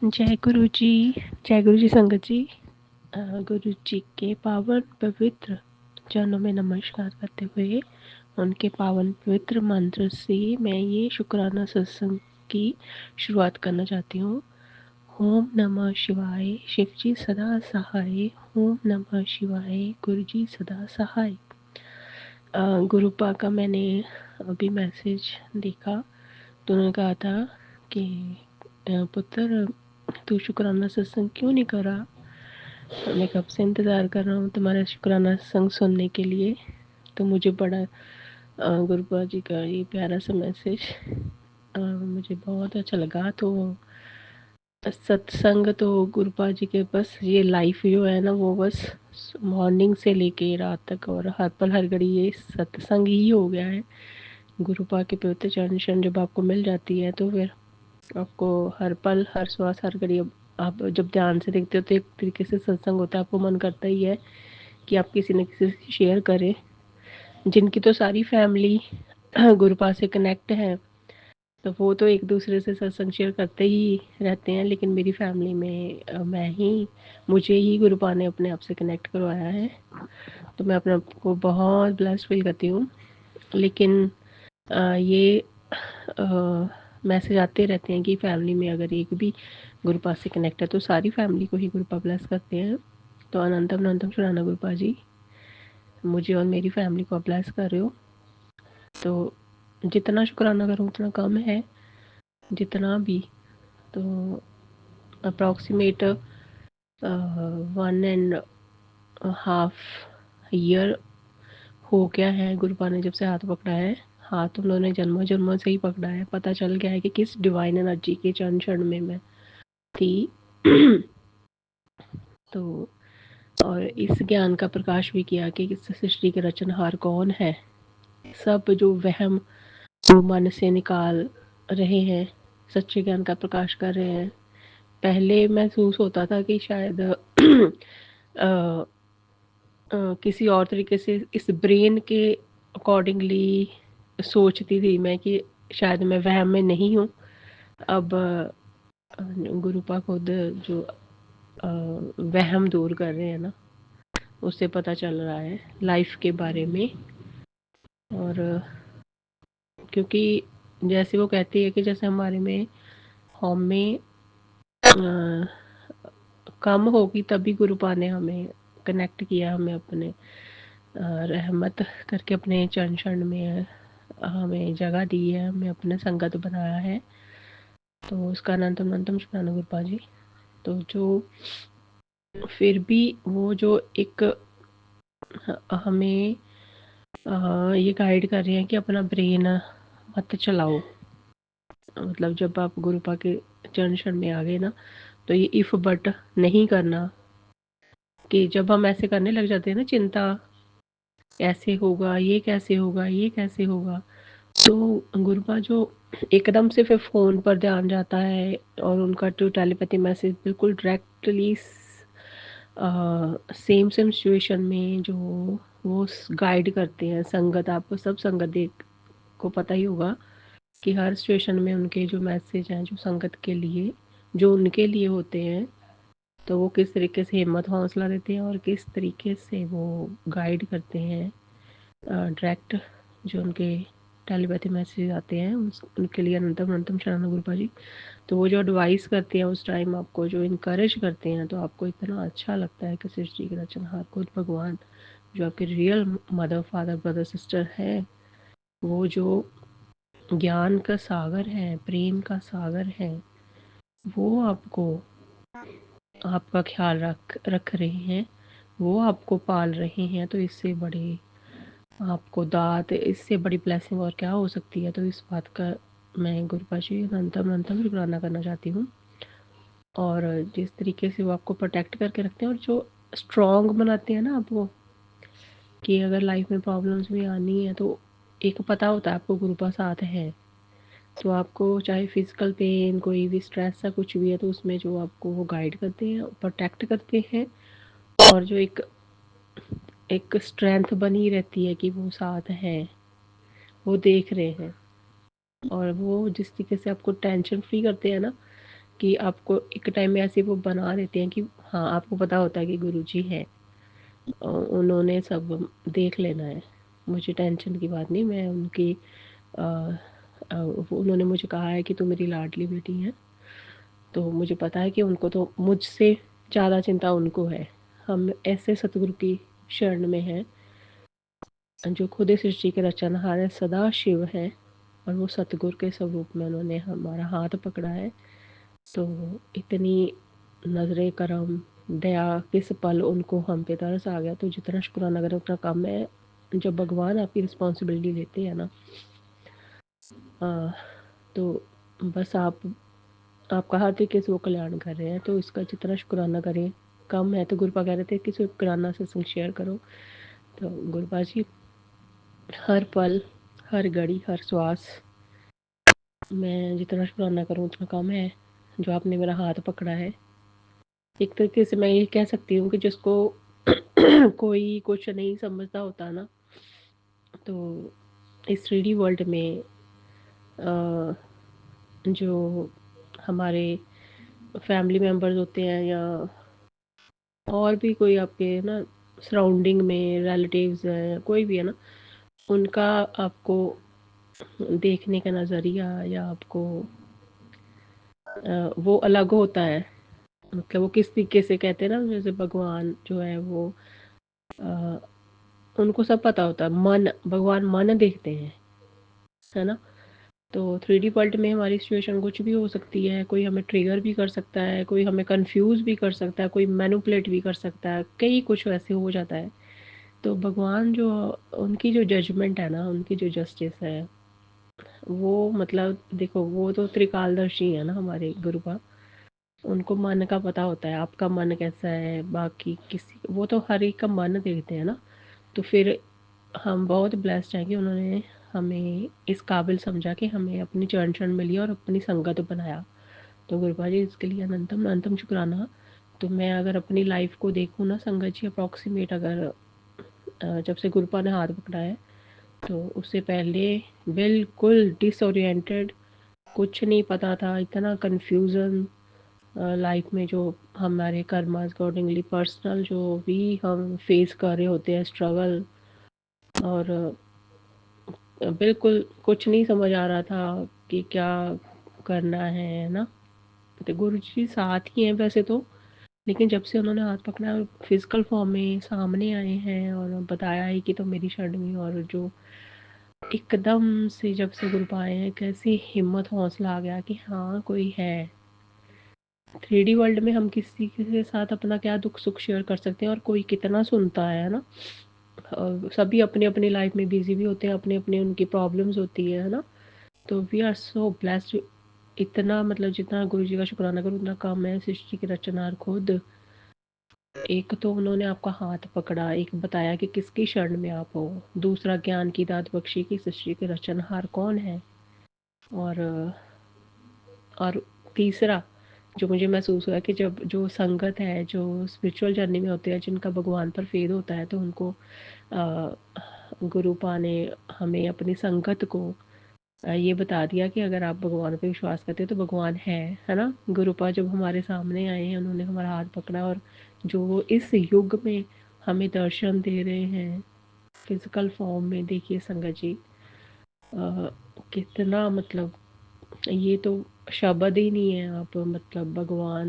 जय गुरु जी। जय गुरु जी संगत जी। गुरु जी के पावन पवित्र चरणों में नमस्कार करते हुए उनके पावन पवित्र मंत्र से मैं ये शुक्राना सत्संग की शुरुआत करना चाहती हूँ। ओम नमः शिवाय, शिव जी सदा सहाय। ओम नमः शिवाय, गुरु जी सदा सहाय। गुरुपा का मैंने अभी मैसेज देखा तो उन्होंने कहा था कि पुत्र तू शुक्राना सत्संग क्यों नहीं कर रहा। तो मैं कब से इंतज़ार कर रहा हूँ तुम्हारा शुक्राना सत्संग सुनने के लिए। तो मुझे बड़ा गुरुपा जी का ये प्यारा सा मैसेज मुझे बहुत अच्छा लगा। तो सत्संग तो गुरुपा जी के बस ये लाइफ जो है ना वो बस मॉर्निंग से लेके रात तक और हर पल हर घड़ी ये सत्संग ही हो गया है। गुरुपा के पवित्र चरण शरण जब आपको मिल जाती है तो फिर आपको हर पल हर श्वास हर घड़ी आप जब ध्यान से देखते हो तो एक तरीके से सत्संग होता है। आपको मन करता ही है कि आप किसी न किसी से शेयर करें। जिनकी तो सारी फैमिली गुरुपा से कनेक्ट है तो वो तो एक दूसरे से सत्संग शेयर करते ही रहते हैं, लेकिन मेरी फैमिली में मुझे ही गुरुपा ने अपने आप से कनेक्ट करवाया है। तो मैं अपने आप को बहुत ब्लेस्ड फील करती हूँ। लेकिन ये मैसेज आते रहते हैं कि फैमिली में अगर एक भी गुरुपा से कनेक्ट है तो सारी फैमिली को ही गुरुपा ब्लेस करते हैं। तो अनंतम अनंतम शुराना गुरुपा जी मुझे और मेरी फैमिली को ब्लेस कर रहे हो। तो जितना शुक्राना करूँ उतना कम है। जितना भी तो अप्रॉक्सीमेट 1.5 ईयर हो गया है गुरुपा ने जब से हाथ पकड़ा है। हाथ उन्होंने जन्मों जन्मों से ही पकड़ा है। पता चल गया है कि किस डिवाइन एनर्जी के चरण शरण में मैं थी। तो और इस ज्ञान का प्रकाश भी किया कि इस सृष्टि के रचनहार कौन है। सब जो वहम वो मन से निकाल रहे हैं, सच्चे ज्ञान का प्रकाश कर रहे हैं। पहले महसूस होता था कि शायद किसी और तरीके से इस ब्रेन के अकॉर्डिंगली सोचती थी मैं कि शायद मैं वहम में नहीं हूँ। अब गुरुपा खुद जो वहम दूर कर रहे हैं ना, उससे पता चल रहा है लाइफ के बारे में। और क्योंकि जैसे वो कहती है कि जैसे हमारे में हमें कम होगी तभी गुरुपा ने हमें कनेक्ट किया, हमें अपने रहमत करके अपने चरण शरण में हमें जगह दी है, हमें अपने संगत बनाया है। तो उसका अनंतम अनंतम शुक्राना गुरुपा जी। तो जो फिर भी वो जो एक हमें ये गाइड कर रहे हैं कि अपना ब्रेन मत चलाओ। मतलब जब आप गुरुपा के चरण शरण में आ गए ना तो ये इफ बट नहीं करना। कि जब हम ऐसे करने लग जाते हैं ना चिंता, ऐसे होगा, ये कैसे होगा, ये कैसे होगा, तो गुरुपा जो एकदम से फिर फ़ोन पर ध्यान जाता है और उनका जो टेलीपैथी मैसेज बिल्कुल डायरेक्टली सेम सेम सिचुएशन में जो वो गाइड करते हैं। संगत आपको सब संगत देख को पता ही होगा कि हर सिचुएशन में उनके जो मैसेज हैं जो संगत के लिए जो उनके लिए होते हैं, तो वो किस तरीके से हिम्मत हौसला देते हैं और किस तरीके से वो गाइड करते हैं। डायरेक्ट जो उनके टेलीपैथी मैसेज आते हैं उनके लिए अनंतम अनंतम शरण गुरुपा जी। तो वो जो एडवाइस करते हैं उस टाइम आपको जो इनकरेज करते हैं तो आपको इतना अच्छा लगता है कि सृष्टि के रचनहार खुद भगवान जो आपके real mother father brother sister है, वो जो ज्ञान का सागर है, प्रेम का सागर है, वो आपको आपका ख्याल रख रहे हैं, वो आपको पाल रहे हैं। तो इससे बड़े आपको दात, इससे बड़ी ब्लेसिंग और क्या हो सकती है। तो इस बात का मैं गुरुपा जी अनंतम अनंतम शुक्राना करना चाहती हूँ। और जिस तरीके से वो आपको प्रोटेक्ट करके रखते हैं और जो स्ट्रॉन्ग बनाते हैं ना आप वो, कि अगर लाइफ में प्रॉब्लम्स भी आनी है तो एक पता होता है आपको गुरुपा साथ है। तो आपको चाहे फिजिकल पेन कोई भी स्ट्रेस सा कुछ भी है तो उसमें जो आपको वो गाइड करते हैं, प्रोटेक्ट करते हैं। और जो एक एक स्ट्रेंथ बनी रहती है कि वो साथ हैं, वो देख रहे हैं। और वो जिस तरीके से आपको टेंशन फ्री करते हैं ना कि आपको एक टाइम में ऐसे वो बना देते हैं कि हाँ, आपको पता होता है कि गुरुजी हैं, उन्होंने सब देख लेना है, मुझे टेंशन की बात नहीं। मैं उनकी अ, उन्होंने मुझे कहा है कि तू मेरी लाडली बेटी है, तो मुझे पता है कि उनको तो मुझसे ज़्यादा चिंता उनको है। हम ऐसे सतगुरु की शरण में हैं जो खुद इस सृष्टि के रचनहार है, सदा शिव है, और वो सतगुरु के स्वरूप में उन्होंने हमारा हाथ पकड़ा है। तो इतनी नजरे करम, दया, किस पल उनको हम पे तरस आ गया, तो जितना शुक्राना करें उतना कम है। जब भगवान आपकी रिस्पॉन्सिबिलिटी लेते हैं ना, तो बस आपका हर तरीके से वो कल्याण कर रहे हैं, तो इसका जितना शुक्राना करें कम है। तो गुरुपा कह रहे थे कि शुक्राना से शेयर करो। तो गुरुपा जी, हर पल, हर घड़ी, हर श्वास मैं जितना शुक्राना करूँ उतना कम है, जो आपने मेरा हाथ पकड़ा है। एक तरीके से मैं ये कह सकती हूँ कि जिसको कोई कुछ नहीं समझता होता ना, तो इस 3D वर्ल्ड में जो हमारे फैमिली मेम्बर्स होते हैं, या और भी कोई आपके ना सराउंडिंग में रिलेटिव्स हैं, कोई भी है ना, उनका आपको देखने का नज़रिया, या आपको वो अलग होता है। मतलब वो किस तरीके से कहते हैं ना, जैसे भगवान जो है वो अ, उनको सब पता होता है, मन, भगवान मन देखते हैं, है ना। तो 3D वर्ल्ड में हमारी सिचुएशन कुछ भी हो सकती है, कोई हमें ट्रिगर भी कर सकता है, कोई हमें कंफ्यूज भी कर सकता है, कोई मैनिपुलेट भी कर सकता है, कई कुछ वैसे हो जाता है। तो भगवान जो, उनकी जो जजमेंट है ना, उनकी जो जस्टिस है, वो मतलब देखो, वो तो त्रिकालदर्शी है ना हमारे गुरु का। उनको मन का पता होता है, आपका मन कैसा है, बाकी किसी, वो तो हर एक का मन देखते हैं ना। तो फिर हम बहुत ब्लेस्ड हैं कि उन्होंने हमें इस काबिल समझा कि हमें अपनी चरण चरण मिली और अपनी संगत बनाया। तो गुरुपा जी, इसके लिए अनंतम अनंतम शुक्राना। तो मैं अगर अपनी लाइफ को देखूँ ना संगत जी, अप्रॉक्सीमेट, अगर जब से गुरुपा ने हाथ पकड़ा है, तो उससे पहले बिल्कुल डिसोरिएंटेड, कुछ नहीं पता था, इतना कन्फ्यूज़न लाइफ में, जो हमारे कर्मास अकॉर्डिंगली पर्सनल जो भी हम फेस कर रहे होते हैं स्ट्रगल, और बिल्कुल कुछ नहीं समझ आ रहा था कि क्या करना है ना। तो गुरु जी साथ ही हैं वैसे तो, लेकिन जब से उन्होंने हाथ पकड़ा और फिजिकल फॉर्म में सामने आए हैं और बताया है कि तो मेरी शरण में, और जो एकदम से जब से गुरु पाए हैं, कैसी हिम्मत हौसला आ गया कि हाँ कोई है। 3D वर्ल्ड में हम किसी के साथ अपना क्या दुख सुख शेयर कर सकते हैं, और कोई कितना सुनता है ना। सभी अपनी अपनी लाइफ में बिजी भी होते हैं, अपने अपने उनकी प्रॉब्लम्स होती है ना। तो वी आर सो ब्लेस्ड। इतना मतलब जितना गुरु जी का शुक्राना करो उतना कम है। सृष्टि के रचनहार खुद, एक तो उन्होंने आपका हाथ पकड़ा, एक बताया कि किसकी शरण में आप हो, दूसरा ज्ञान की दात बख्शी कि सृष्टि के रचनहार कौन है, और और तीसरा जो मुझे महसूस हुआ कि जब जो संगत है, जो स्पिरिचुअल जर्नी में होते हैं, जिनका भगवान पर फेद होता है, तो उनको गुरुपा ने हमें अपनी संगत को ये बता दिया कि अगर आप भगवान पे विश्वास करते हो तो भगवान है ना। गुरुपा जब हमारे सामने आए हैं, उन्होंने हमारा हाथ पकड़ा, और जो वो इस युग में हमें दर्शन दे रहे हैं फिजिकल फॉर्म में, देखिए संगत जी, कितना मतलब, ये तो शब्द ही नहीं है। आप मतलब भगवान